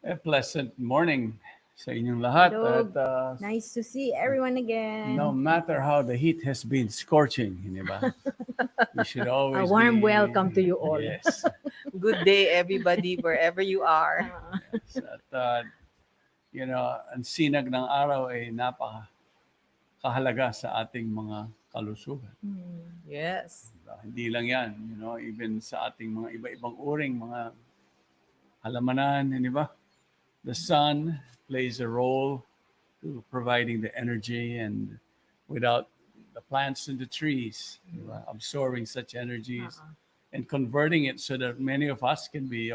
A pleasant morning sa inyong lahat. Hello. At Nice to see everyone no again. matter how the heat has been scorching, hindi ba? We should A always warm be, welcome to you all. yes. Good day, everybody, wherever you are. Yes. At, ang sinag ng araw ay napakahalaga sa ating mga kalusugan. Yes. Diba? Hindi lang yan, even sa ating mga iba-ibang uring, mga halamanan, hindi ba? The sun plays a role to providing the energy, and without the plants and the trees absorbing such energies and converting it so that many of us can be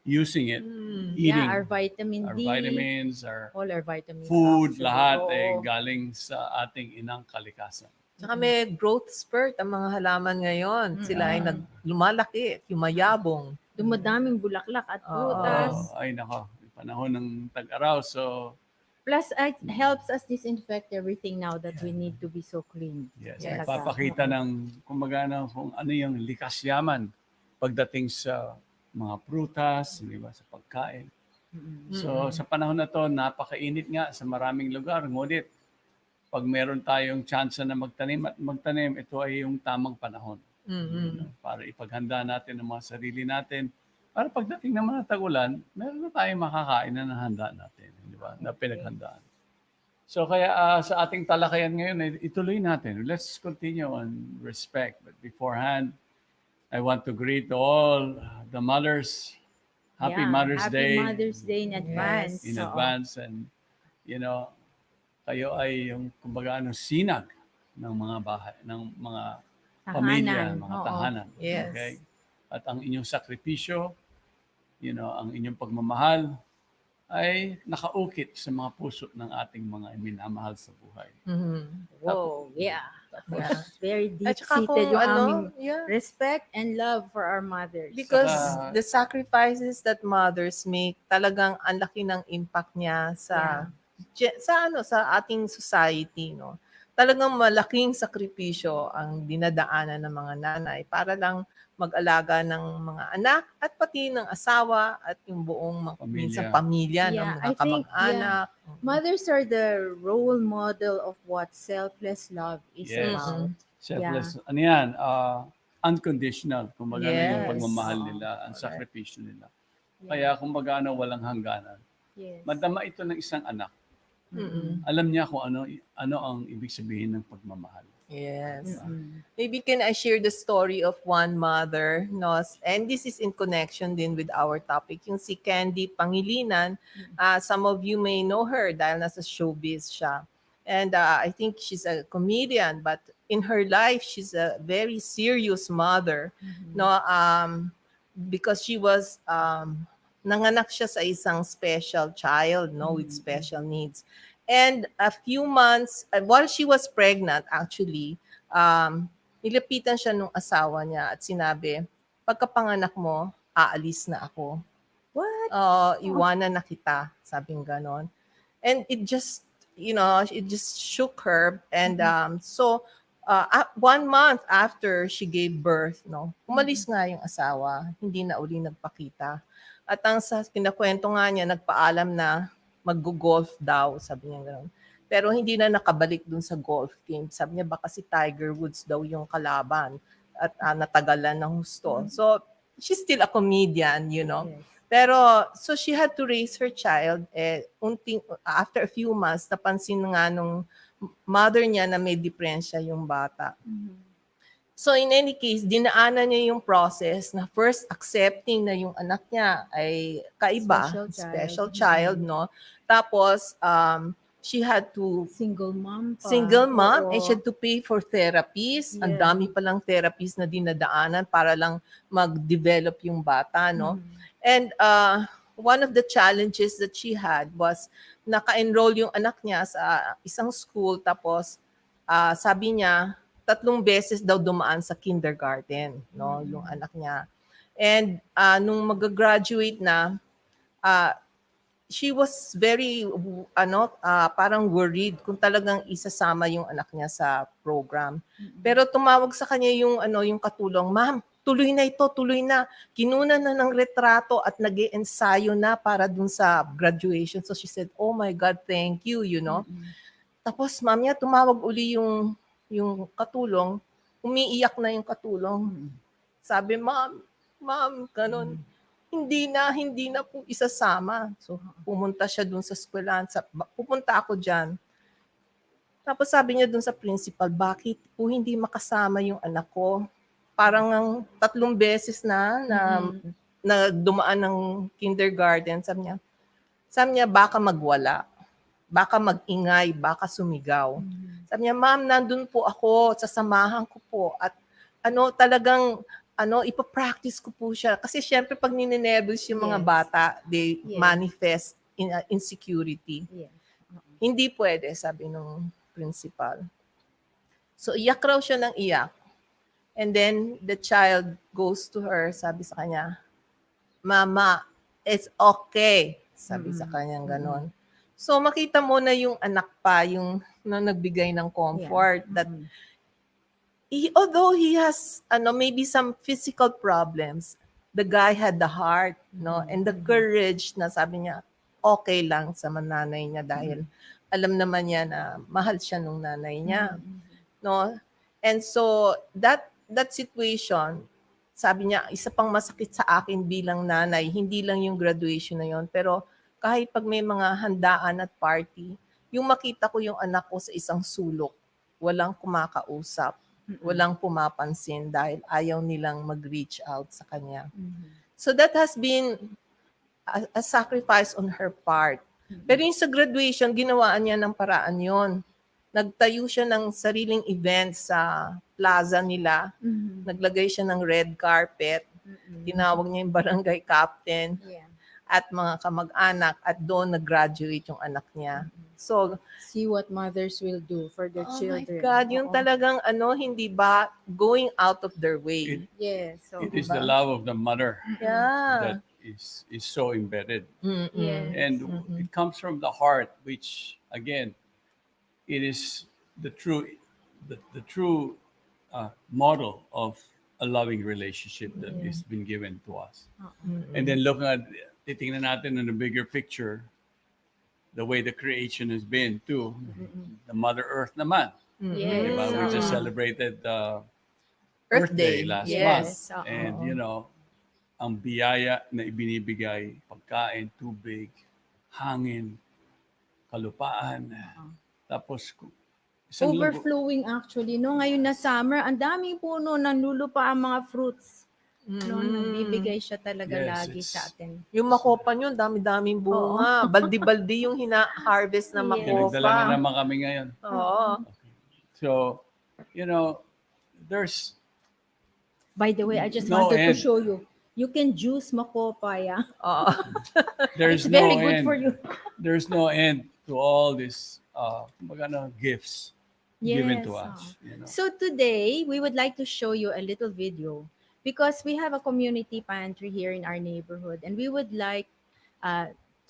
using it, eating Yeah, our vitamin our D, vitamins, our all our vitamins. food, actually. lahat Oo. ay galing sa ating inang kalikasan. Tsaka may growth spurt ang mga halaman ngayon. Sila ay lumalaki, yumayabong. Dumadaming bulaklak at prutas. Ay nako, panahon ng tag-araw, so Plus, it helps us disinfect everything now that we need to be so clean. yes, Yes. nagpapakita ng kumbaga kung ano yung likas yaman pagdating sa mga prutas, di ba, sa pagkain. So sa panahon na to, napakainit nga sa maraming lugar. Ngunit pag meron tayong chance na magtanim, ito ay yung tamang panahon. Para ipaghanda natin ang mga sarili natin. Para pagdating ng mga tag-ulan, meron na tayong makakain na nahanda natin, di ba? Na pinaghandaan. So kaya sa ating talakayan ngayon, ituloy natin. Let's continue on respect. But beforehand, I want to greet all the mothers. Happy Yeah, Mother's Day. Happy Mother's Day in advance. In Oo. advance. And, kayo ay yung kumbaga sinag ng mga bahay, ng mga pamilya, Tahanan. mga Oo. tahanan. Yes. Okay? At ang inyong sakripisyo, ang inyong pagmamahal ay nakaukit sa mga puso ng ating mga minamahal sa buhay. Wow, yeah. Yeah. Very At saka deep-seated kung yung aming yeah. respect and love for our mothers. Because Saka- the sacrifices that mothers make, talagang ang laki ng impact niya sa ating society, no. Talagang malaking sakripisyo ang dinadaanan ng mga nanay para lang mag-alaga ng mga anak at pati ng asawa at yung buong minsan pamilya ng Yeah, mga I think, kamag-anak. Mothers are the role model of what selfless love is Yes. about. Selfless. Ano yan? Unconditional. Kumbaga yung Yes. pagmamahal nila, ang sakripisyo nila. Kaya kumbaga walang hangganan. Yes. Madama ito ng isang anak. Alam niya kung ano ang ibig sabihin ng pagmamahal. Yes. Maybe can I share the story of one mother, no? And this is in connection din with our topic, yung si Candy Pangilinan. Some of you may know her dahil nasa showbiz siya. And I think she's a comedian, but in her life, she's a very serious mother. No, because she was nanganak siya sa isang special child, no, with special needs. And a few months, while she was pregnant, actually, nilapitan siya nung asawa niya at sinabi, pagkapanganak mo, aalis na ako. What? Iwanan na kita, sabing ganon. And it just, it just shook her. And so, 1 month after she gave birth, no, umalis nga yung asawa, hindi na uli nagpakita. At ang sa kinakwento nga niya, nagpaalam na mag-golf daw, sabi niya gano'n. Pero hindi na nakabalik dun sa golf team. Sabi niya baka si Tiger Woods daw yung kalaban at natagalan ng husto. So, she's still a comedian, Yes. Pero, so she had to raise her child. After a few months, napansin nga nung mother niya na may depresya yung bata. So in any case, dinaanan niya yung process na first accepting na yung anak niya ay kaiba, special child, no? Tapos, she had to Single mom pa. Oo. and she had to pay for therapies. Ang Yeah. dami palang therapies na dinadaanan para lang mag-develop yung bata, no? And one of the challenges that she had was naka-enroll yung anak niya sa isang school, tapos sabi niya 3 beses daw dumaan sa kindergarten, no, yung anak niya. And nung mag-graduate na, she was very parang worried kung talagang isasama yung anak niya sa program. Pero tumawag sa kanya yung yung katulong, "Ma'am, tuloy na ito, tuloy na. Kinuna na ng retrato at nag-ensayo na para dun sa graduation. So she said, oh my God, thank you, you know. Tapos ma'am niya, tumawag uli yung katulong, umiiyak na yung katulong. Sabi, ma'am, ganun. Hindi na po isasama. So pumunta siya dun sa eskwelahan, pupunta ako dyan. Tapos sabi niya dun sa principal, bakit po hindi makasama yung anak ko? Parang ang 3 beses na dumaan ng kindergarten. Sabi niya, baka magwala, baka magingay, baka sumigaw. Sabi niya, ma'am, nandun po ako, sasamahan ko po. At talagang, ipapractice ko po siya. Kasi syempre, pag ninenervous yung mga Yes. bata, they Yes. manifest in insecurity. Yes. Hindi pwede, sabi nung principal. So, iyak raw siya ng iyak. And then, the child goes to her, sabi sa kanya, Mama, it's okay. Sabi sa kanya ganon. So, makita mo na yung anak pa, yung nagbigay ng comfort. That although he has maybe some physical problems, the guy had the heart, no, and the courage na sabi niya, okay lang sa nanay niya dahil alam naman niya na mahal siya nung nanay niya. No? And so, that situation, sabi niya, isa pang masakit sa akin bilang nanay, hindi lang yung graduation na yon, pero kahit pag may mga handaan at party, yung makita ko yung anak ko sa isang sulok, walang kumakausap, walang pumapansin dahil ayaw nilang mag-reach out sa kanya. So that has been a sacrifice on her part. Pero yung sa graduation, ginawaan niya ng paraan yon. Nagtayo siya ng sariling event sa plaza nila. Naglagay siya ng red carpet. Tinawag niya yung barangay captain at mga kamag-anak at doon nag-graduate yung anak niya. So, See what mothers will do for their oh children. my God, yung Oo. talagang hindi ba going out of their way. Yes. So, It is the love of the mother Yeah. that is so embedded. Mm-mm. Yes. And it comes from the heart, which again, it is the true model of a loving relationship that has been given to us. And then looking at, titingnan natin in the bigger picture, the way the creation has been too. The Mother Earth naman. yes. Diba? We just celebrated Earth Day last month. Yes. And ang biyaya na ibinibigay, pagkain, tubig, hangin, kalupaan. Tapos isang lugar, Overflowing actually. No, ngayon na summer, ang daming puno, nanlulupa ang mga fruits. No, nagbibigay siya talaga Yes, lagi it's- sa atin. Yung makopan yun, dami-daming bunga. Baldi-baldi yung hina-harvest na Yes. nagdala na makopa. naman kami ngayon. Oo. So, there's By the way, I just No wanted to end. show you. You can juice makopa, yeah. Oo. there's It's no very good end. for you. There's no end to all these gifts given to Yes, us. So today, we would like to show you a little video because we have a community pantry here in our neighborhood, and we would like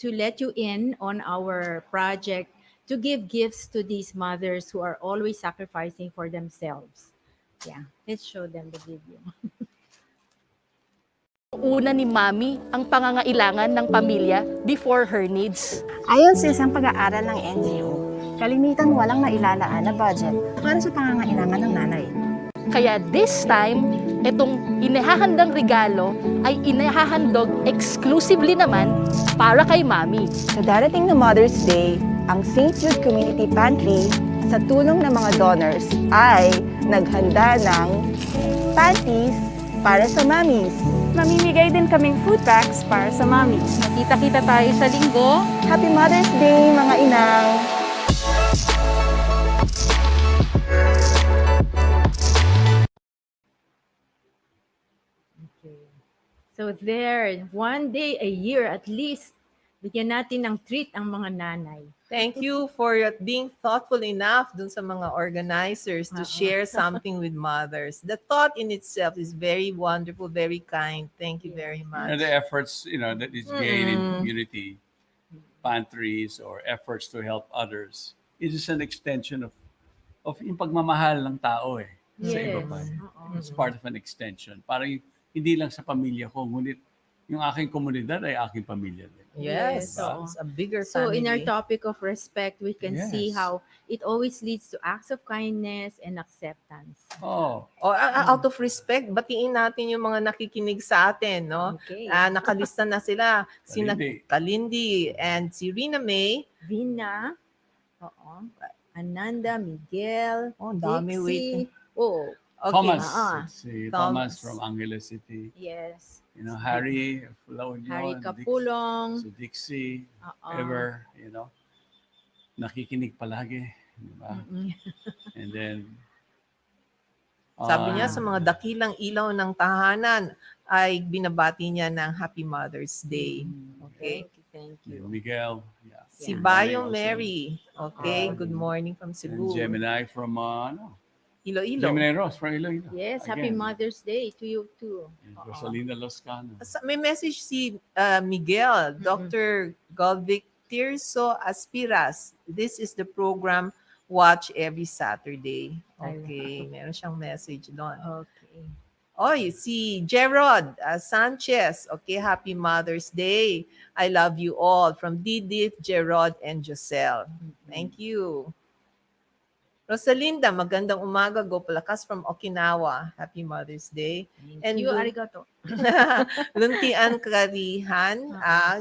to let you in on our project to give gifts to these mothers who are always sacrificing for themselves. Yeah, let's show them the video. Una ni Mami ang pangangailangan ng pamilya before her needs. Ayon sa isang pag-aaral ng NGO, kalimitan walang nailalaan na budget para sa pangangailangan ng nanay. Kaya this time, itong inihahandang regalo ay inihahandog exclusively naman para kay Mami. Sa darating na Mother's Day, ang St. Jude Community Pantry sa tulong ng mga donors ay naghanda ng panties para sa mommies. Mamimigay din kaming food packs para sa mommies. Kita-kita tayo sa linggo. Happy Mother's Day, mga inang! So there, one day a year at least, bigyan natin ng treat ang mga nanay. Thank you for being thoughtful enough dun sa mga organizers to share something with mothers. The thought in itself is very wonderful, very kind. Thank you very And much. the efforts, that is gained in community pantries or efforts to help others, it is an extension of yung pagmamahal ng tao sa iba pa. Oo. It's part of an extension. Parang hindi lang sa pamilya ko, ngunit yung aking komunidad ay aking pamilya din. Yes, Yes, oo. it's a bigger So family. in our topic of respect, we can see Yes. how it always leads to acts of kindness and acceptance. Oh, Out of respect, batiin natin yung mga nakikinig sa atin, no? Okay. Nakalista na sila. Si Kalindi. Kalindi and si Rina May. Vina, oo. Ananda, Miguel, Oh, ang dami, Dixie. Oh, Okay. Thomas. Ah. Si Thomas. Thomas from Angeles City. yes. Harry La Union. Harry Capulong. Si Dixie. Oo. Ever, nakikinig palagi. Di ba? Mm-mm. And then, Sabi niya ah, sa mga dakilang ilaw ng tahanan ay binabati niya ng Happy Mother's Day. Okay? Thank you. Miguel. Yeah. Si Yeah. Bayo Also. Mary. Okay, Ah. good morning from And Cebu. Gemini from, Iloilo. Gemini Ross from Iloilo. Yes, Happy Again. Mother's Day to you too. And Oo. Rosalina Loscano. May message si Miguel, Dr. Galvic Tirso Aspiras. This is the program Watch every Saturday. Okay, meron siyang message doon. Okay. Oy, si Gerard Sanchez. Okay, Happy Mother's Day. I love you all. From Didith, Gerard, and Joselle. Thank you. Rosalinda, magandang umaga. Go Palakas from Okinawa. Happy Mother's Day. Thank And you, good- arigato. Luntian Karihan.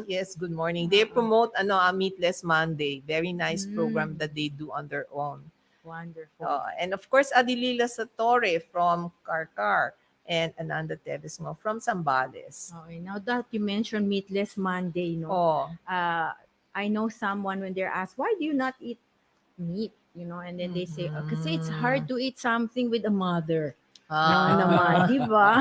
Yes, good morning. They promote a Meatless Monday. Very nice program that they do on their own. Wonderful. And of course, Adilila Satore from Karkar and Ananda Teves mo from Zambales. Okay, now that you mentioned Meatless Monday, Oh, I know someone when they're asked, why do you not eat meat? And then they say, kasi it's hard to eat something with a mother. Naman, di ba?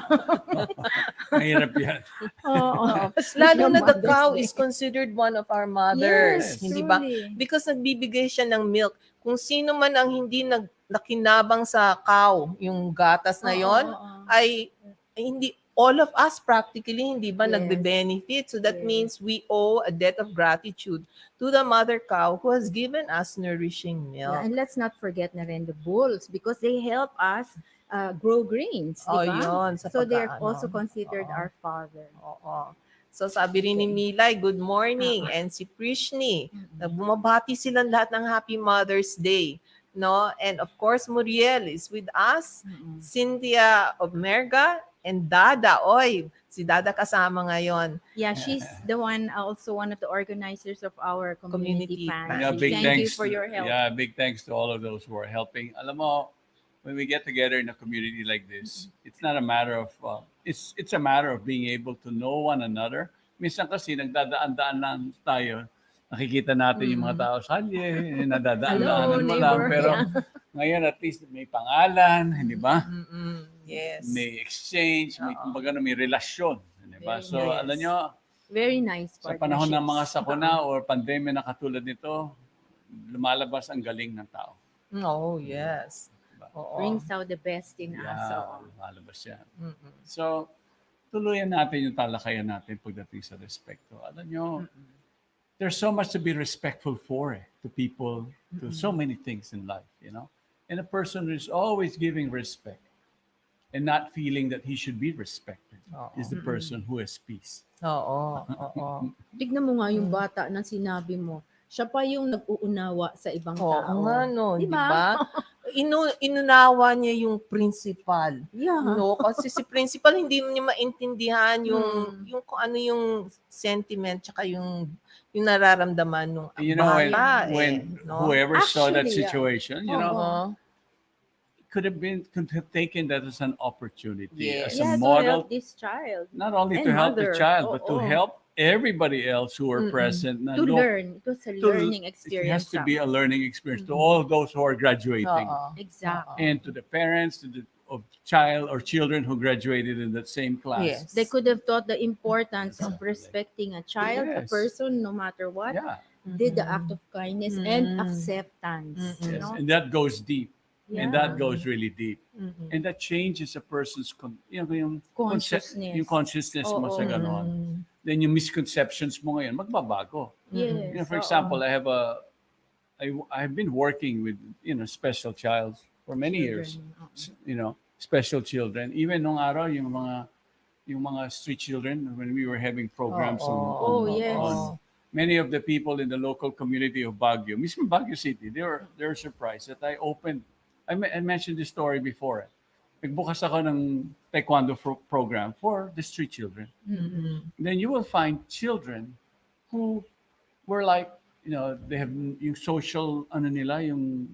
Mahirap yan. Oo. Lalo na the Mother's cow Day. is considered one of our mothers. Yes, Hindi ba? truly. Because nagbibigay siya ng milk. Kung sino man ang hindi nakinabang sa cow, yung gatas na yon, Oo. ay hindi all of us practically hindi ba Yes. nagbe-benefit. So that Yes. means we owe a debt of gratitude to the mother cow who has given us nourishing Yeah, milk. and let's not forget na rin the bulls because they help us grow grains, di Oh, ba? yun. Sa So they're pagkaano. also considered Oo. our father. Oo. So sabi rin ni Milay, good morning. And si Prishni, bumabati silang lahat ng Happy Mother's Day. No? And of course, Muriel is with us. Cynthia Omerga and Dada. Oy, si Dada kasama ngayon. Yeah, she's the one, also one of the organizers of our Community community pantry. Yeah, big Thank you thanks. for your help. Yeah, big thanks to all of those who are helping. Alam mo, when we get together in a community like this, it's not a matter of it's a matter of being able to know one another. Minsan kasi nagdadaan-daan lang tayo, nakikita natin yung mga tao sa halye, nadadaan-daanan Hello, mo lang. neighbor. Pero Yeah. ngayon at least may pangalan, hindi ba? Yes. May exchange, may kumbaga may relasyon, di ba? Very So nice. alam nyo, Very nice sa panahon ng mga partnerships. sakuna or pandemya na katulad nito, lumalabas ang galing ng tao. Oh, yes. Oo. Brings out the best in us. Yeah, Oo. lumalabas yan. Mm-mm. So, tuluyan natin yung talakayan natin pagdating sa respeto. Alam nyo, there's so much to be respectful for to people, to so many things in life, And a person who is always giving respect and not feeling that he should be respected is the person who has peace. Oo. Oo. Tignan mo nga yung bata na sinabi mo. Siya pa yung nag-uunawa sa ibang Oo tao. nga, no. Di Diba? ba? Inunawa niya yung principal. Yeah. No, kasi si principal hindi niya maintindihan yung kung ano yung sentiment tsaka yung nararamdaman nung You know, bata when no? whoever saw that Actually, yeah. situation, Oo. could have taken that as an opportunity, Yes. as Yeah, a to model, help this child. not only and to help the mother. child, but to Oo. help everybody else who are present. Na To look, learn. It was a to- learning It experience. has to be a learning experience to all those who are graduating, Oo. Exactly. and to the parents, of child or children who graduated in that same class. Yes. They could have taught the importance of Exactly. respecting a child, a Yes. person, no matter what. Yeah, Did the act of kindness and acceptance. You yes, know? and that goes deep, and Yeah. that goes really deep, and that changes a person's, yung Consciousness. yung consciousness mo sa Oo. ganon. Then yung misconceptions mo ngayon magbabago. Yes. For oo. example, I've been working with special childs for many years. Children, oo. Special children. Even nung araw yung mga yung mga street children when we were having programs Oh, yes. on many of the people in the local community of Baguio, mismo Baguio City, they were surprised that I opened. I mentioned this story before. Nagbukas ako ng taekwondo program for the street children. Then you will find children who were like, they have yung social, yung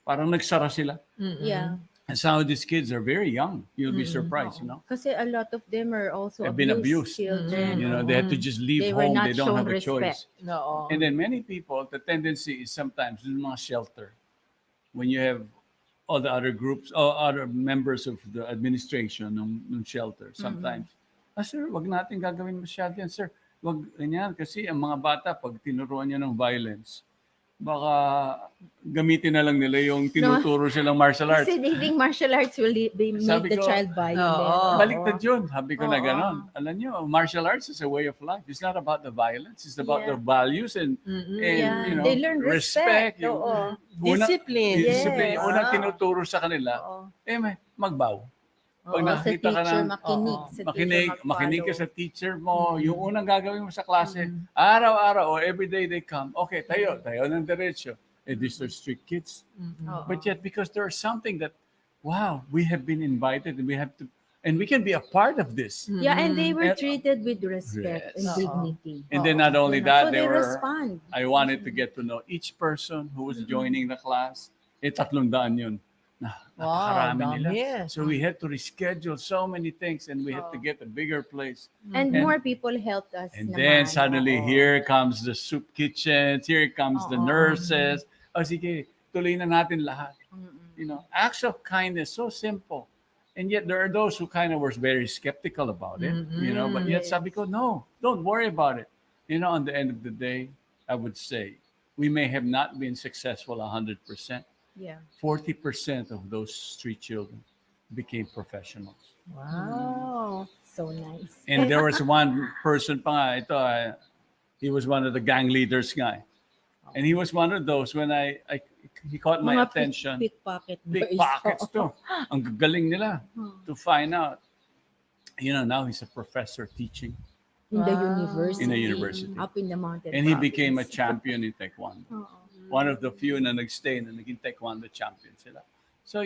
parang nagsara sila. Yeah. And some of these kids are very young. You'll be surprised, Kasi a lot of them are also They've been abused. children. They have to just leave They were home. not They don't shown have a respect. choice. No. And then many people, the tendency is sometimes yung mga shelter. When you have all the other groups, or other members of the administration ng shelter, sometimes, sir, wag natin gagawin masyado yan, sir. Wag ganyan. Kasi ang mga bata, pag tinuruan niya ng violence, baka gamitin na lang nila yung tinuturo silang martial arts. Kasi they think martial arts will make Sabi the ko, child violent. Oo. Baliktad yun. Sabi ko na gano'n. Alam niyo, martial arts is a way of life. It's not about the violence. It's about the values and Yeah. They learn respect. Yung Oo. Discipline. discipline. Yung unang Wow. tinuturo sa kanila, magbaw. Pag Oo, sa nakita ka teacher, ng makinig. Sa teacher, makinig ka mag-follow. sa teacher mo, yung unang gagawin mo sa klase, araw-araw or every day they come, okay, tayo ng diretso. These are strict kids. Oo. But yet, because there's something that, wow, we have been invited and we have to, and we can be a part of this. Yeah, and they were And- treated with respect and Yes. dignity. And then not only Yeah. that, So they they were, respond. I wanted to get to know each person who was joining the class. 300 yun. Napakarami Wow, nila. dami. So we had to reschedule so many things and we had to get a bigger place. And And- more people helped us And naman. then suddenly, here comes the soup kitchens, here comes the nurses. Sige, tuloy na natin lahat. Acts of kindness, so simple. And yet there are those who kind of were very skeptical about it, but yet sabi ko, no, don't worry about it. On the end of the day, I would say, we may have not been successful 100%. Yeah. 40% of those street children became professionals. Wow. So nice. And there was one person pa nga, he was one of the gang leaders nga. And he was one of those when he caught my attention. Pickpocket boys. Pickpockets to. Ang gagaling nila to find out. Now he's a professor teaching. In the Wow. university. In the university. Up in the mountain. And he province. became a champion in Taekwondo. Oo. One of the few na nagstay na naging Taekwondo champion sila. So,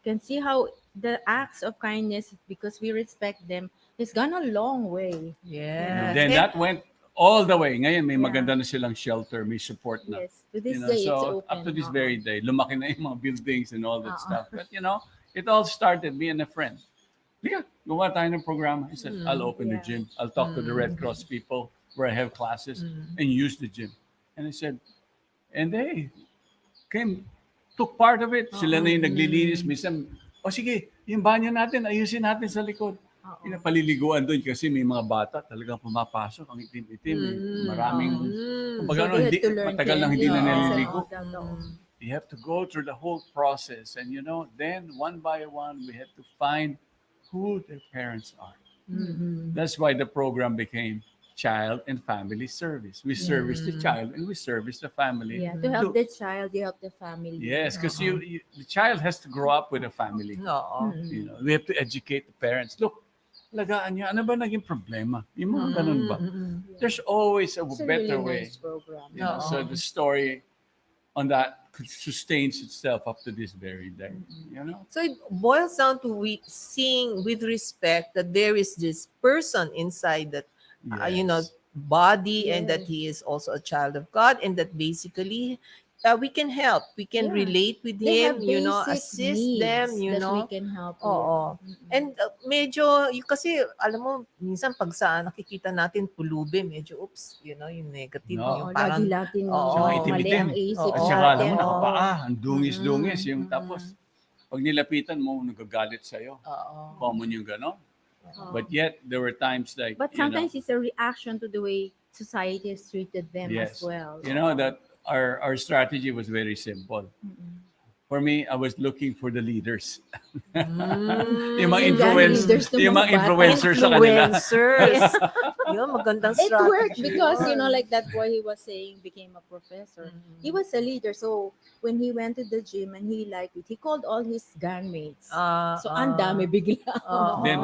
Can see how the acts of kindness, because we respect them, has gone a long way. Yes. then And- that went all the way. Ngayon, may Yeah. maganda na silang shelter, may support na. Yes. To this You know, day, so it's open. up to this Oo. very day, lumaki na yung mga buildings and all that Oo. stuff. But it all started me and a friend. Yeah, gumawa tayo ng programa. He said, I'll open the Yeah. gym. I'll talk to the Red Cross people where I have classes and use the gym. And I said, and they took part of it. Sila na yung naglilinis. Minsan, sige, yung banyo natin, ayusin natin sa likod. Paliliguan doon kasi may mga bata talagang pumapasok. Ang itim-itim. Maraming, kumbaga, So they had hindi, to learn matagal nang hindi na cleanliness and naliligo. all that, oo. You have to go through the whole process. And then one by one, we had to find who their parents are. That's why the program became Child and Family Service. We service the child and we service the family. Yeah, to help the child, you help the family. Yes, because the child has to grow up with a family. Oo. We have to educate the parents. Look, lagaan niyo, ano ba naging problema? Yung mga ganun ba? There's always a It's a better really way. nice program. So the story on that sustains itself up to this very day. So it boils down to seeing with respect that there is this person inside that, Yes. body, and that Yes. he is also a child of God, and that basically we can help, we can Yeah. relate with They him, have basic assist needs them, that we can help with. Oo. And medyo, kasi alam mo, minsan pag sa nakikita natin pulubi, medyo yung negative, No. yung parang, Lagi-lagi Oo. Saka mali itim-itim. ang isip. Oo. At saka alam mo, natin. nakapaa, ang dungis-dungis. Yung tapos, pag nilapitan mo, nagagalit sa'yo. oo. Common yung gano'n. Oo. But yet, there were times like, But sometimes it's a reaction to the way society has treated them Yes. as well. that our strategy was very simple. For me, I was looking for the leaders. Mm. Yung mga Yung influence, leaders ng yung mga mga bata. influencer sa kanila. Influencers. Yun, magandang It strategy. worked because, yun. like that boy he was saying became a professor. Mm. He was a leader. So when he went to the gym and he liked it, he called all his gangmates. So ang dami bigla. Then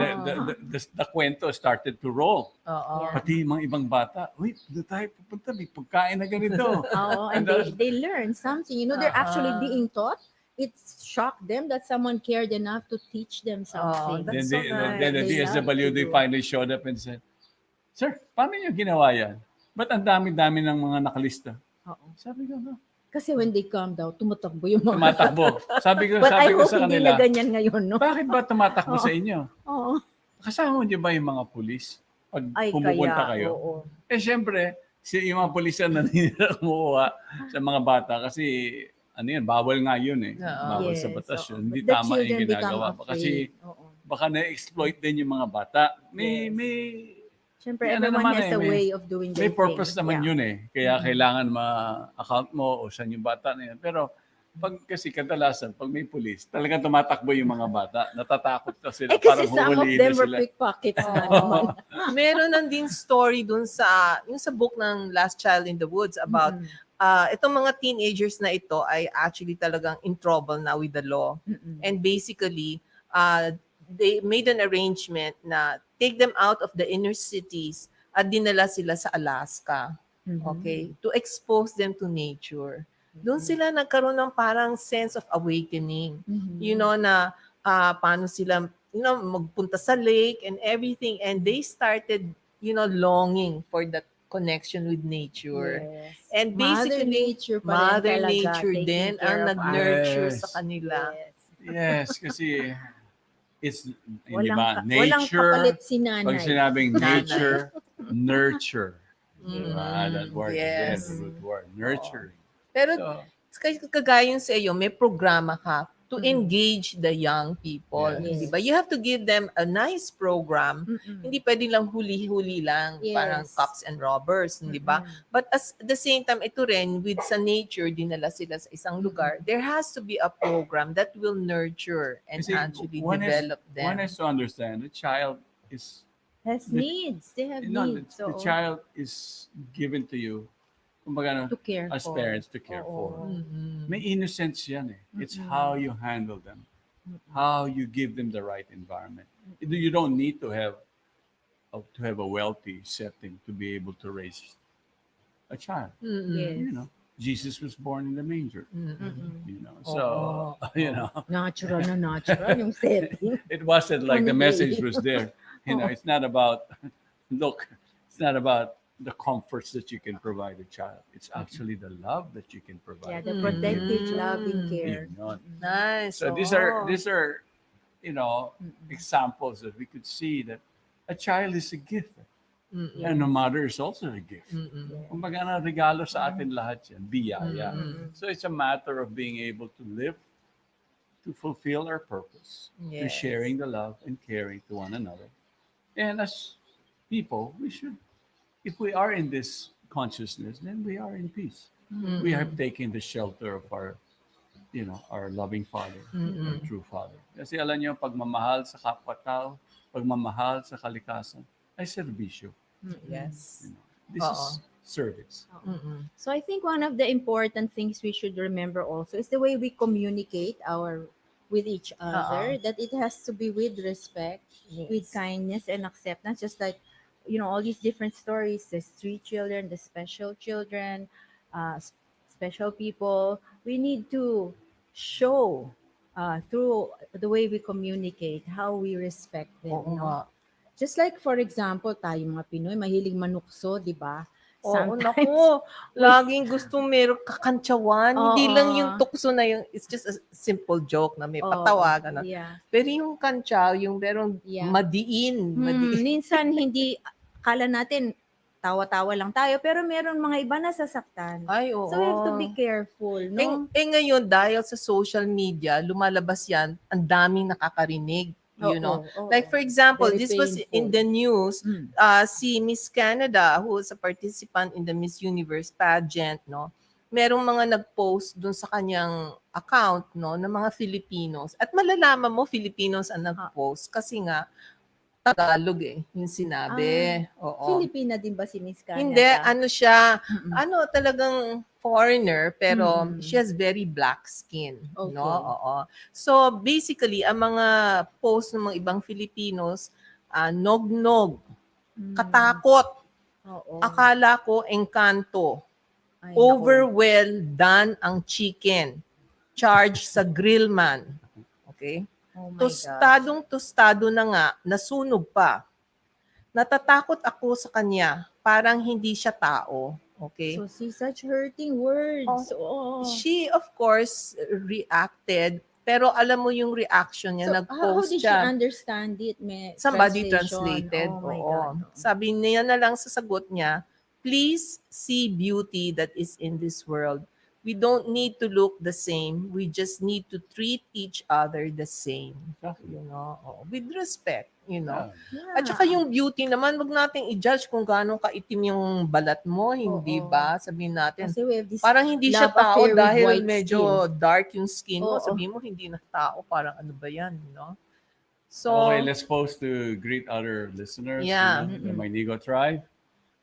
the kwento started to roll. Oo. Pati yung mga ibang bata, uy, doon tayo pupunta, may pagkain na ganito. Oo, and they learn something. They're actually being taught. It shocked them that someone cared enough to teach them something. That's Then, so nice. then the They love DSWD to do. finally showed up and said, Sir, paano niyo ginawa yan? Ba't ang dami-dami ng mga nakalista? Oo. Sabi ko, no. Kasi when they come daw, tumatakbo yung mga Tumatakbo. Sabi ko, But I sabi ko hope sa hindi kanila, na ganyan ngayon, no? bakit ba tumatakbo sa inyo? Oo. Kasama niyo ba yung mga pulis? Pag Ay, pumupunta kaya. kayo? Oo. Eh, syempre, yung mga pulis na nanira kumuha sa mga bata kasi bawal nga yun eh. Oo. Bawal Yes, sa batas oo. yun. Hindi But the tama children yung become ginagawa. Kasi afraid. Oo. baka na-exploit din yung mga bata. Yes. Siyempre, May ano everyone naman has a may- way of doing their may purpose thing. naman Yeah. yun eh. Kaya kailangan ma-account mo o saan yung bata na yun. Pero pag kasi kadalasan, pag may pulis, talagang tumatakbo yung mga bata. Natatakot na sila. Eh kasi parang some of huhulihin them na were sila. pickpockets nga Oo. naman. Meron nang din story dun sa book ng Last Child in the Woods about itong mga teenagers na ito ay actually talagang in trouble now with the law. Mm-mm. And basically, they made an arrangement na take them out of the inner cities at dinala sila sa Alaska. Mhm. Okay? To expose them to nature. Doon sila nagkaroon ng parang sense of awakening. Mhm. Na paano sila, magpunta sa lake and everything. And they started, longing for that connection with nature. Yes. And Mother basically, Nature pa rin Mother talaga, Nature taking din care ang of nag-nurture us. sa kanila. Yes. Yes, kasi it's, di Walang, ba, walang kapalit nature, si nanay. pag sinabing Nanay. nature, nurture. Di Mm, ba? That word again, yes. the root word, nurturing. Pero So, kagaya yung sa iyo, may programa ka to Mhm. engage the young people. Yes. Di ba? You have to give them a nice program. Mm-mm. Hindi pwedeng lang huli-huli lang, Yes. parang cops and robbers, di ba? Mm-mm. But at the same time, ito rin, with sa nature, dinala sila sa isang lugar, there has to be a program that will nurture and Kasi actually one develop one them. has to understand the child is Has needs. They have needs. the child is given to you kumbaga, to care as for. parents to care Oo. for. Mhm. May innocence yan eh. It's Mm-mm. how you handle them. How you give them the right environment. You don't need to have a wealthy setting to be able to raise a child. Mhm. Yes. You know, Jesus was born in the manger. Mhm. Mm-mm. You know, so Oo. Natural na natural yung setting. it wasn't like the Funny message day. was there. You know, it's not about look. It's not about the comforts that you can provide a child. It's actually the love that you can Yeah, provide. the protective, Mm. loving care. Yun yun. Nice. So these Oo. are examples that we could see that a child is a gift Mhm. and a mother is also a gift. Mhm. Kumbaga na regalo sa atin lahat yan, biyaya. Mhm. So it's a matter of being able to live, to fulfill our purpose, to Yes. sharing the love and caring to one another. And as people, we should, if we are in this consciousness, then we are in peace. Mhm. We have taken the shelter of our loving Father, our Mm-mm. true Father. Kasi alam niyo, pagmamahal sa kapwa-tao, pagmamahal sa kalikasan, ay serbisyo. Yes. You know, this is service. Mhm. So I think one of the important things we should remember also is the way we communicate with each other, that it has to be with respect, with Yes. kindness and acceptance, just like all these different stories, the street children, the special children, special people. We need to show through the way we communicate how we respect them. Oo nga. Just like, for example, tayo mga Pinoy, mahilig manukso, di ba? Oo, Sometimes- naku. Laging gusto merong kakantsawan. Hindi Oo. lang yung tukso na yung, it's just a simple joke na may Oo, patawa, gano'n. Yeah. Pero yung kantsaw, yung merong Yeah. madiin. Minsan hindi, kala natin, tawa-tawa lang tayo, pero meron mga iba na sasaktan. Ay, oo. So we have to be careful, no? Ngayon, dahil sa social media, lumalabas yan, ang daming nakakarinig. You know? Oo. Like for example, Very this was in painful. the news, Mm. si Miss Canada, who was a participant in the Miss Universe pageant, no? merong mga nag-post dun sa kanyang account, no, ng mga Filipinos. At malalaman mo Filipinos ang nag-post kasi nga Tagalog yung sinabi. Oo. Filipina din ba si Miss Kanya? Hindi, ano siya, Mm-mm. ano talagang foreigner pero Mm. she has very black skin, Okay. no? Oo. So basically, ang mga post ng mga ibang Filipinos, nog-nog, katakot, Oo. akala ko engkanto, Ay, nako. over well done ang chicken, charge sa grill man. Okay? Oh my Tostado na nga, nasunog pa. Natatakot ako sa kanya, parang hindi siya tao. Okay? So, see, such hurting words. Oo. She, of course, reacted, pero alam mo yung reaction niya, So, how nag-post did she siya. understand it? May Somebody translation. translated. Oh my Oo. God. Sabi niya na lang sa sagot niya, please see beauty that is in this world. We don't need to look the same. We just need to treat each other the same. You know, with respect, you know. Yeah. At saka yung beauty naman, wag nating i-judge kung gaano kaitim yung balat mo, hindi Oo. ba? Sabihin natin, Kasi we have this parang hindi siya love tao affair with dahil white medyo dark yung skin mo. Oo. Sabihin mo, hindi na tao. Parang ano ba yan, no? So, Okay, let's pause to greet other listeners. Yeah. The Manigo tribe.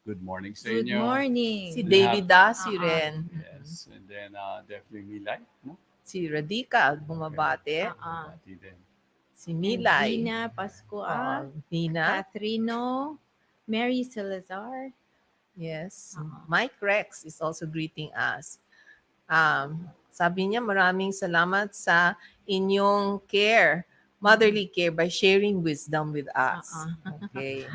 Good morning sa Good inyo. morning. si David Dasi Uh-uh. rin. Yes, and then definitely Milay. No? Si Radika, bumabate. Bati din. Si Milay. Gina Pascua. Nina. Catherino. Mary Salazar. Yes. Uh-uh. Mike Rex is also greeting us. Sabi niya, maraming salamat sa inyong care, motherly care by sharing wisdom with us. Okay.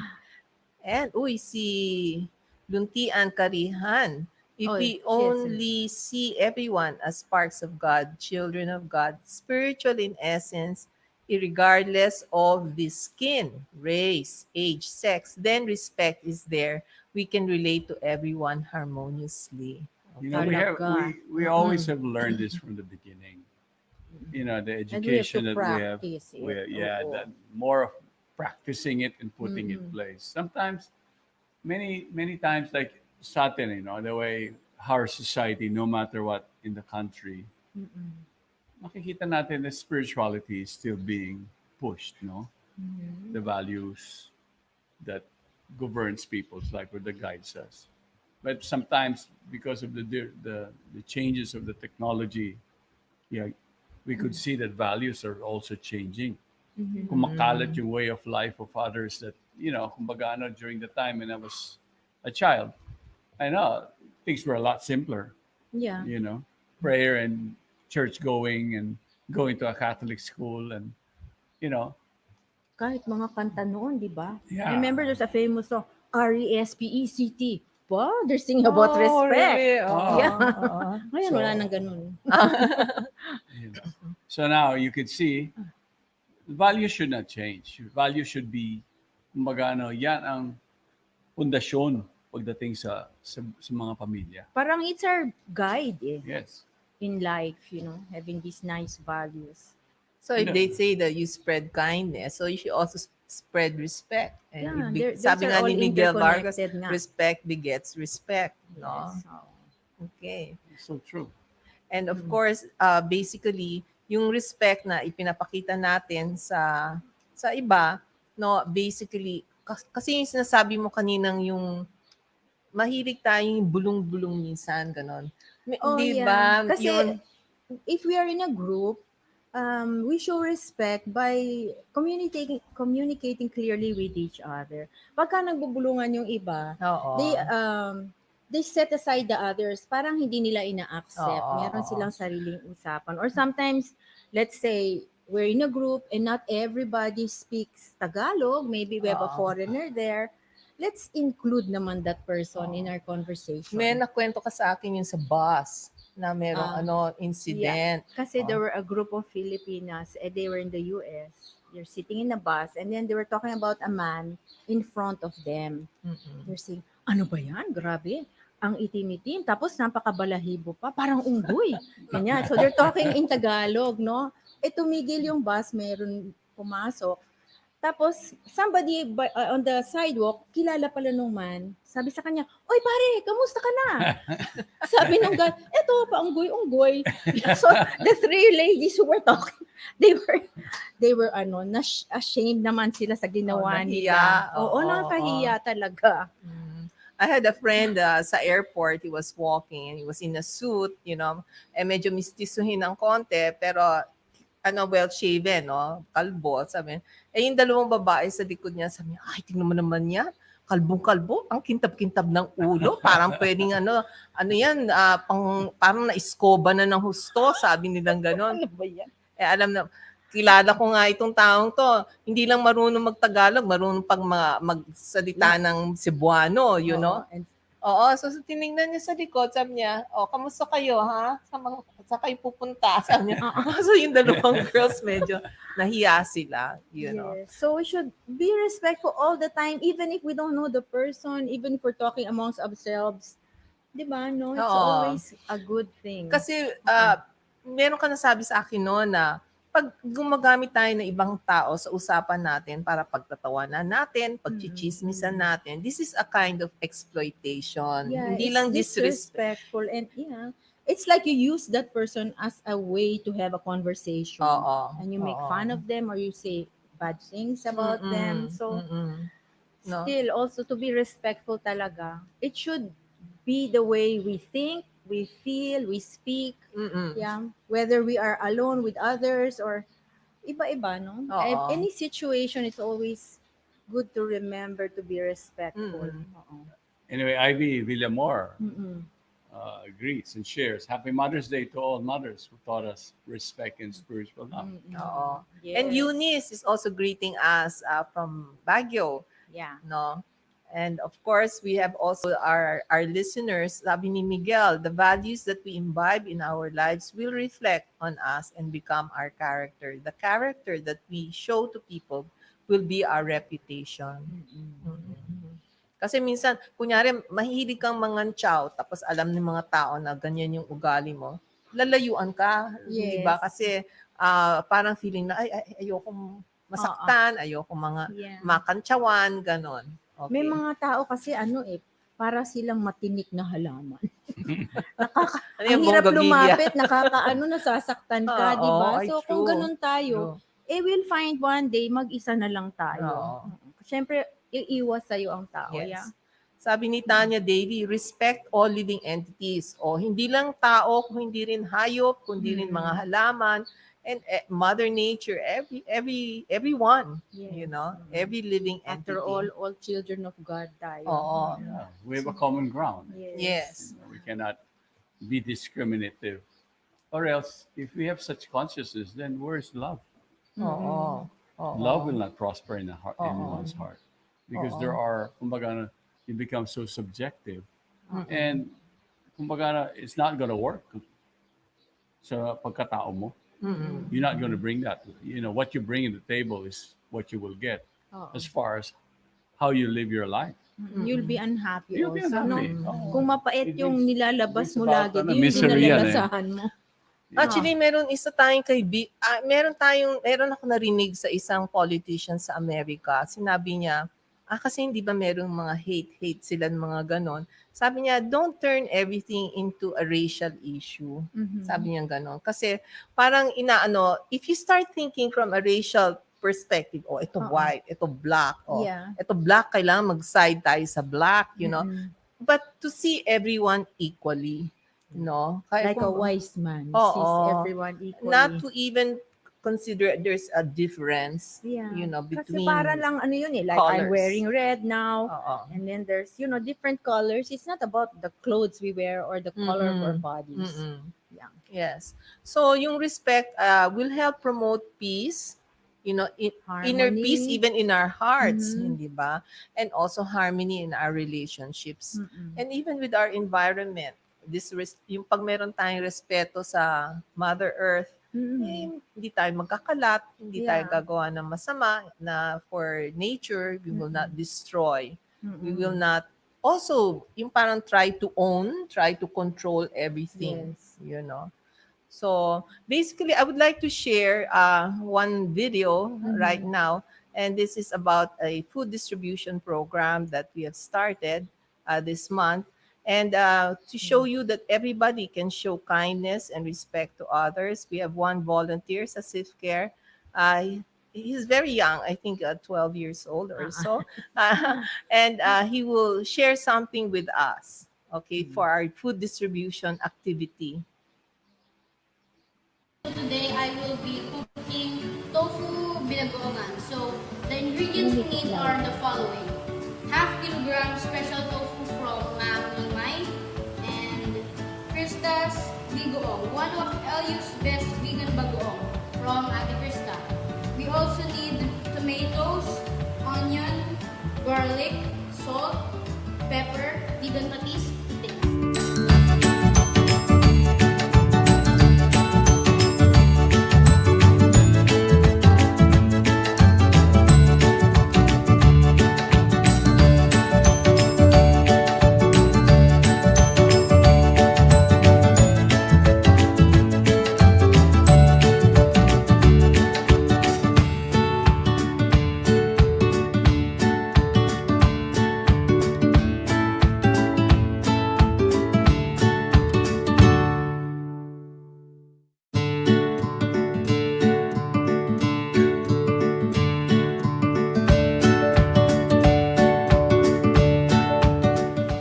And, si Luntian Karihan. If Oh, we yes. only see everyone as sparks of God, children of God, spiritual in essence, irregardless of the skin, race, age, sex, then respect is there. We can relate to everyone harmoniously. You know, Talaga. we always have learned this from the beginning. You know, the And we have education to that practice it. Oo. that more of practicing it and putting it in Mm. place. Sometimes, many times, like sa atin, you know, the way our society, no matter what in the country, Mm-mm. makikita natin that spirituality is still being pushed, no? Mhm. The values that governs people's life or that guides us. But sometimes, because of the changes of the technology, yeah, we could see that values are also changing. Mhm. Kumakalat yung way of life of others that, you know, kumbaga ano, during the time when I was a child, I know things were a lot simpler, Yeah. you know, prayer and church going and going to a Catholic school and, you know, Kahit mga kanta noon, di ba? Yeah. I remember there's a famous song, R-E-S-P-E-C-T. Wow, they're singing about respect. Really? Yeah. Oo. Ngayon, So- wala nang ganun. you know. So now you could see, values should not change. Values should be, kumbaga ano, yan ang pundasyon pagdating sa mga pamilya. Parang it's our guide Yes. in life, having these nice values. So if they say that you spread kindness, so you should also spread respect. Yeah, And those sabi are nga all ni Miguel Vargas, interconnected nga. respect begets respect. No? Yes. Oo. Okay. So true. And of course, basically, yung respect na ipinapakita natin sa iba, no, basically, kasi yung sinasabi mo kaninang yung mahilig tayong bulong-bulong minsan, ganon. Oh, Di yeah. ba? Kasi Yun, if we are in a group, we show respect by communicating clearly with each other. Pagka nagbubulungan yung iba, oo. they set aside the others. Parang hindi nila ina-accept. Oo, Meron oo. silang sariling usapan. Or sometimes, let's say, we're in a group and not everybody speaks Tagalog. Maybe we have a Oo. foreigner there. Let's include naman that person in our conversation. May nakwento ka sa akin yung sa bus na merong incident. Kasi there were a group of Filipinas and they were in the US. They're sitting in a bus and then they were talking about a man in front of them. Mm-mm. They're saying, ano ba yan? Grabe. Ang itim-itim. Tapos napakabalahibo pa. Parang unggoy. Ganyan. So they're talking in Tagalog, no? Tumigil yung bus. Meron pumasok. Tapos, somebody on the sidewalk, kilala pala nung man, sabi sa kanya, "Oy pare, kamusta ka na?" Sabi nung guy, "Eto, paunggoy-unggoy." So, the three ladies who were talking, they were ashamed naman sila sa ginawa nahiya. nila. Oo, Oo, nakakahiya talaga. Mm. I had a friend sa airport, he was walking and he was in a suit, medyo mistisuhin ng konti, pero well-shaven, no? Kalbo, sabi. Yung dalawang babae sa likod niya, sabi niya, ay, tingnan mo naman yan. Kalbong-kalbo, ang kintab-kintab ng ulo. Parang pwedeng yan, parang na-iskoba na ng husto, sabi nilang ganon. Ano ba yan? Alam na, kilala ko nga itong taong to. Hindi lang marunong magtagalog, marunong pang magsalita ng Cebuano, know? Oo, and Oo, so tinignan niya sa likod, sabi niya, kamusta kayo, ha? Sa kayo pupunta? Sabi niya. So yung dalawang girls medyo nahiya sila, know. yes. So we should be respectful all the time, even if we don't know the person, even if we're talking amongst ourselves. Di ba, no? It's Oo. always a good thing. Kasi meron ka nasabi sa akin no na pag gumagamit tayo ng ibang tao sa usapan natin para pagtatawanan natin, pagchichismisan natin, this is a kind of exploitation. yeah, Hindi it's lang disrespect. disrespectful, and it's like you use that person as a way to have a conversation. Oo. And you make Oo. fun of them, or you say bad things about them. So No? still also to be respectful talaga. It should be the way we think, we feel, we speak. Yeah, whether we are alone with others or iba-iba, no? Oo. Any situation, it's always good to remember to be respectful. Oo. Anyway, Ivy Villamor Mm-mm. greets and shares Happy Mother's Day to all mothers who taught us respect and spiritual love. Oo. Yes. And Eunice is also greeting us from Baguio. Yeah. No? And of course, we have also our listeners, sabi ni Miguel, the values that we imbibe in our lives will reflect on us and become our character. The character that we show to people will be our reputation. Kasi minsan, kunyari, mahilig kang mangantsaw, tapos alam ng mga tao na ganyan yung ugali mo, lalayuan ka, di ba? Yes. Kasi parang feeling na, ayokong masaktan, ayokong Yeah. makantsawan, ganon. Okay. May mga tao kasi para silang matinik na halaman. Ano Ang yung hirap bonggabilya? lumapit, nasasaktan ka, Oo, di ba? ay, So true. kung ganun tayo, we'll find one day mag-isa na lang tayo. Oo. Siyempre, iiwas sa'yo ang tao. Yes. Yeah. Sabi ni Tanya Daly, respect all living entities. O hindi lang tao, kung hindi rin hayop, kundi rin mga halaman, and Mother Nature, everyone, Yes. every living entity. After all children of God tayo. Oo. Yeah, we have a common ground. Yes. We cannot be discriminative. Or else, if we have such consciousness, then where's love? Oo. Oo. Love will not prosper in Oo. anyone's heart. Because Oo. there are, kumbaga, you become so subjective. And, kumbaga, it's not going to work sa pagkatao mo. You're not going to bring that. What you bring to the table is what you will get Oo. as far as how you live your life. You'll be unhappy You'll be also. unhappy. No? Oo. Kung mapait It yung is- nilalabas it's mo about, lagi, misery yung yan, dinalalasahan mo. Actually, meron meron ako narinig sa isang politician sa Amerika. Sinabi niya, kasi hindi ba merong mga hate sila ng mga ganon. Sabi niya, don't turn everything into a racial issue. Sabi niya ganon. Kasi parang if you start thinking from a racial perspective, ito white, ito black, Yeah. ito black, kailangan mag-side tayo sa black, But to see everyone equally, Kaya Like a kung- wise man. Oo. Sees everyone equally. not to even consider there's a difference, Yeah. between Kasi para lang like I'm colors. wearing red now. Oo. And then there's, different colors. It's not about the clothes we wear or the color of our bodies. Mm-mm. Yeah. Yes. So yung respect will help promote peace, inner Harmony. peace even in our hearts, Mhm. hindi ba? And also harmony in our relationships. Mm-mm. And even with our environment. Yung pag meron tayong respeto sa Mother Earth, hindi tayo magkakalat, hindi tayo Yeah. gagawa ng masama na for nature, we will not destroy. We will not also yung parang try to own, try to control everything, Yes. So basically I would like to share one video right now And this is about a food distribution program that we have started this month. And to show you that everybody can show kindness and respect to others, we have one volunteer sa Care. He's very young, I think 12 years old or so. And he will share something with us, okay, for our food distribution activity. Today I will be cooking tofu binagoongan. So the ingredients we need are the following: half kilogram special tofu from Mimay and Krista's Bigoong, one of LU's best vegan bagoong from Ate Krista. We also need tomatoes, onion, garlic, salt, pepper, vegan patis, to taste.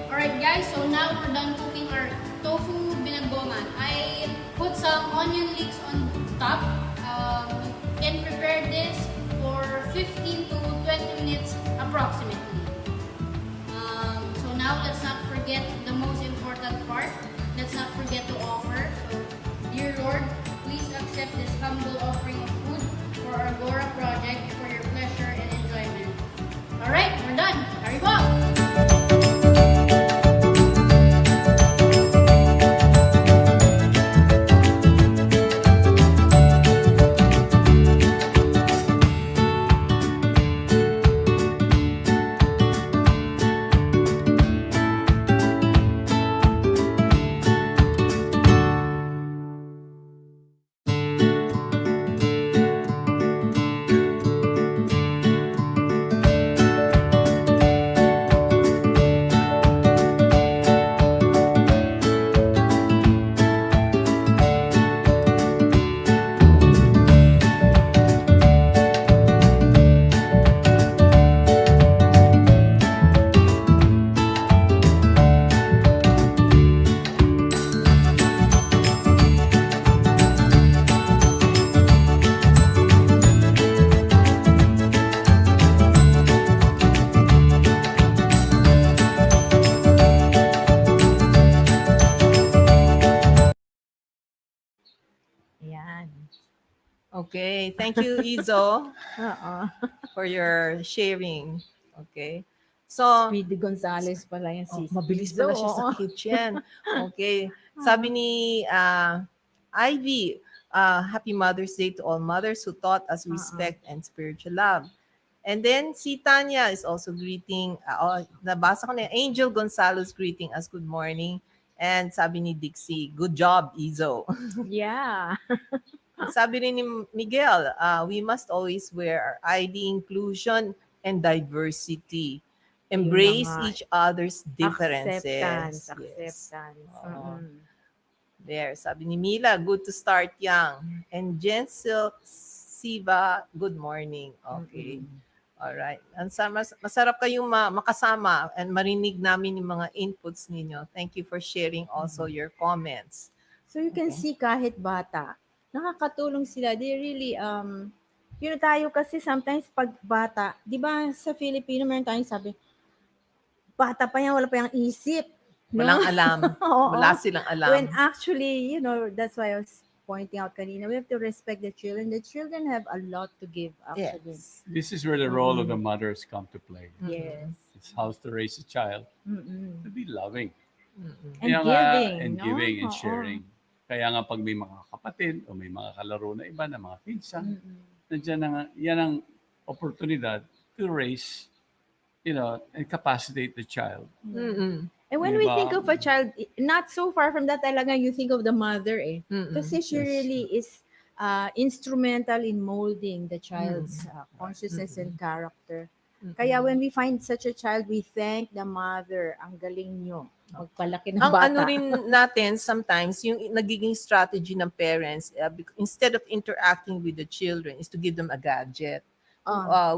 Alright guys, so now we're done cooking our tofu binagoongan. I put some onion leeks on top. You can prepare this for 15 to 20 minutes approximately. So now let's not forget the most important part. Let's not forget to offer. So, dear Lord, please accept this humble offering of food for our Gora project for your pleasure and enjoyment. Alright, we're done. Arriba! Ayan. Okay, thank you, Izo, Oo. for your sharing. Okay. So, Speedy Gonzales pala yan si mabilis Izo, pala siya sa oo. kitchen. Okay. Sabi ni Ivy, Happy Mother's Day to all mothers who taught us respect and spiritual love. And then si Tanya is also greeting, nabasa ko na, Angel Gonzalo's greeting us good morning. And sabi ni Dixie, good job, Izo. Yeah. Sabi rin ni Miguel, we must always wear our ID, inclusion, and diversity. Embrace Yun na nga. each other's differences. Acceptance. Yes. Acceptance. Oo. Mm-mm. There, sabi ni Mila, good to start young. And Jen Siva, good morning. Okay. Alright. Masarap kayong makasama and marinig namin yung mga inputs ninyo. Thank you for sharing also your comments. So you can Okay. see kahit bata, nakakatulong sila. They really, tayo kasi sometimes pag bata, di ba sa Filipino meron tayong sabi, bata pa yan, wala pa yung isip. No? Walang alam. Oo. Wala silang alam. When actually, that's why I was pointing out kanina, we have to respect the children. The children have a lot to give actually. Yes. This is where the role of the mothers come to play. Yes. It's how to raise a child Mm-mm. to be loving. And Kaya nga, giving. and no? giving and Oo. sharing. Kaya nga pag may mga kapatid o may mga kalaro na iba na mga pinsan, Mm-mm. nandiyan na nga, yan ang oportunidad to raise, and capacitate the child. Mm-mm. And when we Diba? think of a child, not so far from that talaga you think of the mother eh. Mm-mm. Kasi she Yes. really is instrumental in molding the child's consciousness and character. Kaya when we find such a child, we thank the mother. Ang galing nyo. Magpalaki ng Ang bata. ano rin natin sometimes, yung nagiging strategy ng parents, instead of interacting with the children, is to give them a gadget,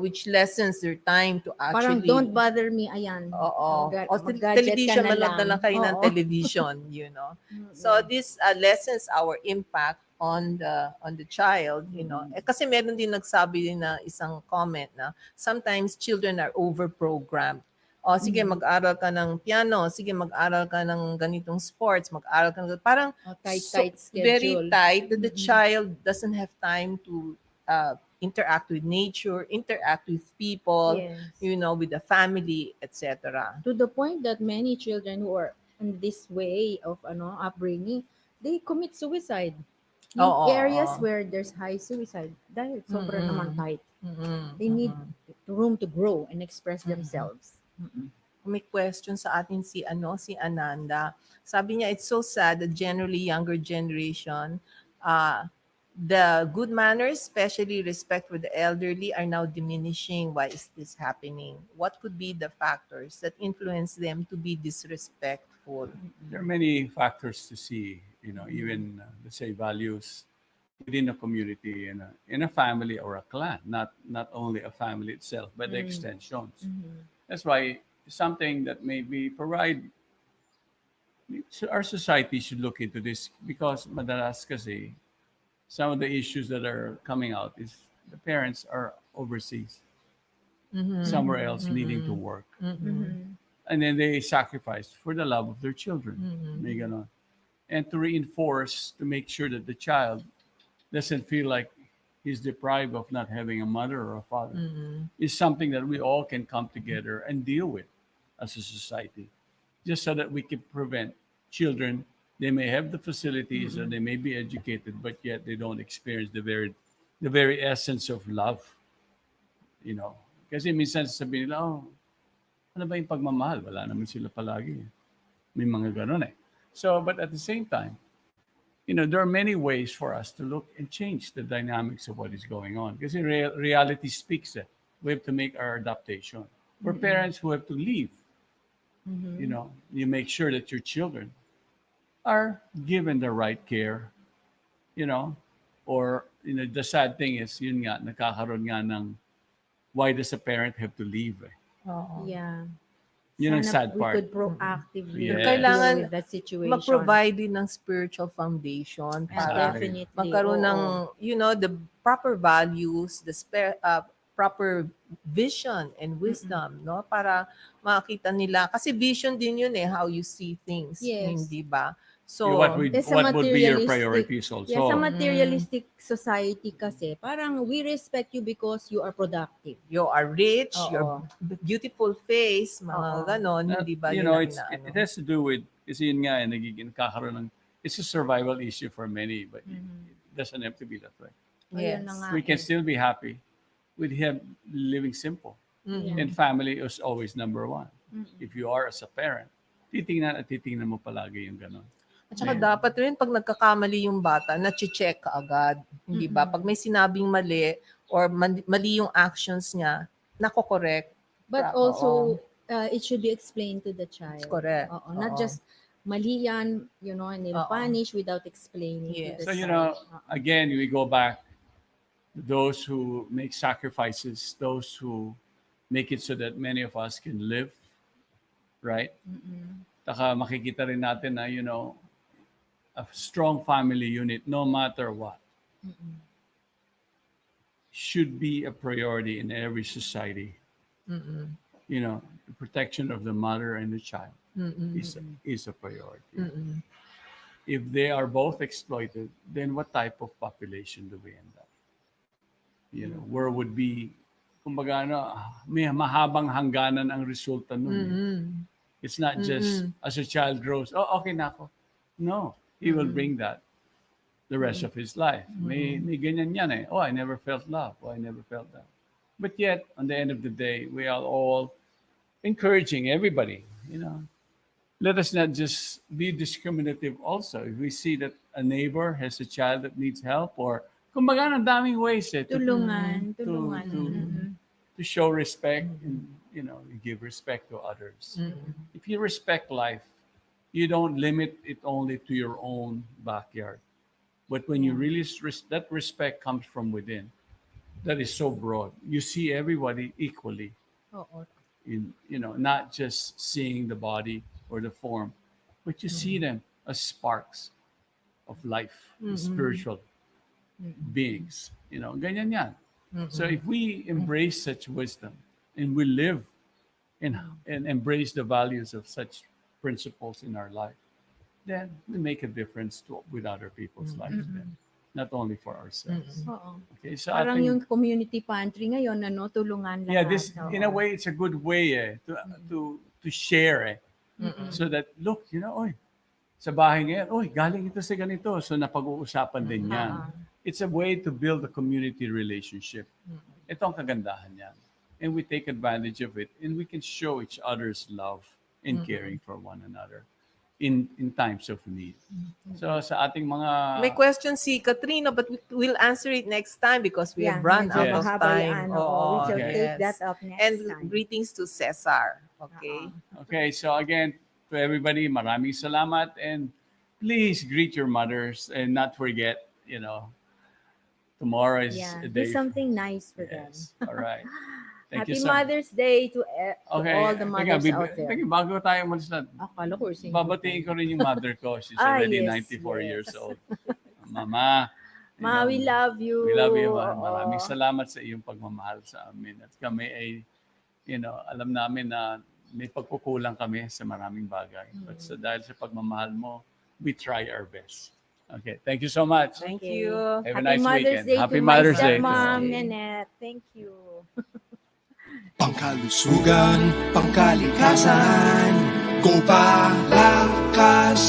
which lessens their time to Parang actually... don't bother me, ayan. Oo. O Mag-gadget television, ka na manood na lang kayo ng Oo. television, you know. So this lessens our impact on the child, you know. Kasi meron din nagsabi din na isang comment na sometimes children are overprogrammed. O sige, mag-aral ka ng piano, sige, mag-aral ka ng ganitong sports, mag-aral ka ng... Parang Tight very schedule. tight that the child doesn't have time to interact with nature, interact with people, Yes. you know, with the family, etc. To the point that many children who are in this way of upbringing, they commit suicide. Yung Oo, areas oo. where there's high suicide, dahil sobrang naman tight. Mm-mm. They need room to grow and express themselves. May question sa atin si Ananda. Sabi niya, it's so sad that generally younger generation, the good manners, especially respect for the elderly, are now diminishing. Why is this happening? What could be the factors that influence them to be disrespectful? There are many factors to see, even let's say values within a community, in a family or a clan, not only a family itself, but the extensions. That's why something that maybe our society should look into this, because madalas kasi some of the issues that are coming out is the parents are overseas, somewhere else needing to work. And then they sacrifice for the love of their children. May ganon. And to reinforce, to make sure that the child doesn't feel like he's deprived of not having a mother or a father, is something that we all can come together and deal with as a society, just so that we can prevent children. They may have the facilities and they may be educated, but yet they don't experience the very essence of love. Kasi minsan sabihin nila, ano ba yung pagmamahal? Wala naman sila palagi. May mga ganon eh. So, but at the same time, there are many ways for us to look and change the dynamics of what is going on. Because reality speaks that we have to make our adaptation. For parents who have to leave, you make sure that your children are given the right care, or the sad thing is, yun nga, nakakaroon nga ng why does a parent have to leave? Yeah. Yun ang Sana sad we part. could proactively Yes. deal Kailangan with that situation. Mag-provide din ng spiritual foundation para Definitely. magkaroon ng, Oo. the proper values, the proper vision and wisdom, no? Para makita nila. Kasi vision din yun how you see things. Yes. Hindi ba? So, What would It's a be your materialistic- priorities also? Yeah, sa materialistic society kasi, parang we respect you because you are productive. you are rich, Oo. your beautiful face, mga Oo. ganon, hindi ba? Yun ang it has to do with, kasi yun nga, nagiging kakaroon ng, it's a survival issue for many, but it doesn't have to be that way. Ayun na nga We can eh. still be happy with him living simple. And family is always number one. If you are as a parent, titingnan mo palagi yung ganon. At saka dapat rin pag nagkakamali yung bata, na-check ka agad. Hindi ba? Pag may sinabing mali or mali yung actions niya, nako-correct. But also, it should be explained to the child. Correct. Oo, not Oo. just mali yan, and they'll Oo. punish without explaining Yes. to So, the child. again, we go back to those who make sacrifices, those who make it so that many of us can live, right? Taka makikita rin natin na, a strong family unit, no matter what, should be a priority in every society. The protection of the mother and the child is a priority. If they are both exploited, then what type of population do we end up? Where would be, kumbaga, may mahabang hangganan ang resulta nun. It's not just as a child grows, okay na ako. No, he will bring that the rest of his life. May ganyan yan eh. I never felt love. I never felt that. But yet, on the end of the day, we are all encouraging everybody, Let us not just be discriminative also. If we see that a neighbor has a child that needs help, or Kumbaga, ang daming ways to Tulungan. to- Mm-mm. show respect and, you know, you give respect to others. If you respect life, you don't limit it only to your own backyard. But when you really, that respect comes from within. That is so broad. You see everybody equally. Oo. In, you know, not just seeing the body or the form, but you see them as sparks of life, spiritual beings. You know, ganyan yan. So if we embrace such wisdom and we live and embrace the values of such principles in our life, then we make a difference with other people's lives, then, not only for ourselves. Oo. Okay, so Parang I think, yung community pantry ngayon, ano, tulungan lahat. yeah, this Oo. in a way it's a good way to share so that look, you know, oy, sa bahay ngayon, oy, galing ito sa ganito, so napag-uusapan din yan. It's a way to build a community relationship. Ito ang kagandahan yan. And we take advantage of it and we can show each other's love and caring for one another in times of need. So sa ating mga May question si Katrina, but we'll answer it next time because we have run medyo out of mahaba time. yan, oo. Oo, We shall take yes. that up next And time. greetings to Cesar. Okay? Okay, so again, to everybody, maraming salamat and please greet your mothers and not forget, you know, tomorrow is Yeah, a do day. something nice for Yes. All right. Thank Happy you so Mother's Day to Okay. all the mothers teka, out there. teka, bago tayo umalis na, Akala ko sing- babatiin ko rin yung mother ko. She's Ah, already yes, 94 yes. years old. Mama. you Ma, know, we love you. We love you. Ma. Oo. Maraming salamat sa iyong pagmamahal sa amin. At kami ay, you know, alam namin na may pagkukulang kami sa maraming bagay. But dahil sa pagmamahal mo, we try our best. Okay. Thank you so much. Thank Okay. you. Have a Happy nice Mother's weekend. Day Happy to Mother's my Day. stepmom, Nanette. Thank you. Pangkalusugan, pangkalikasan, go Palakas!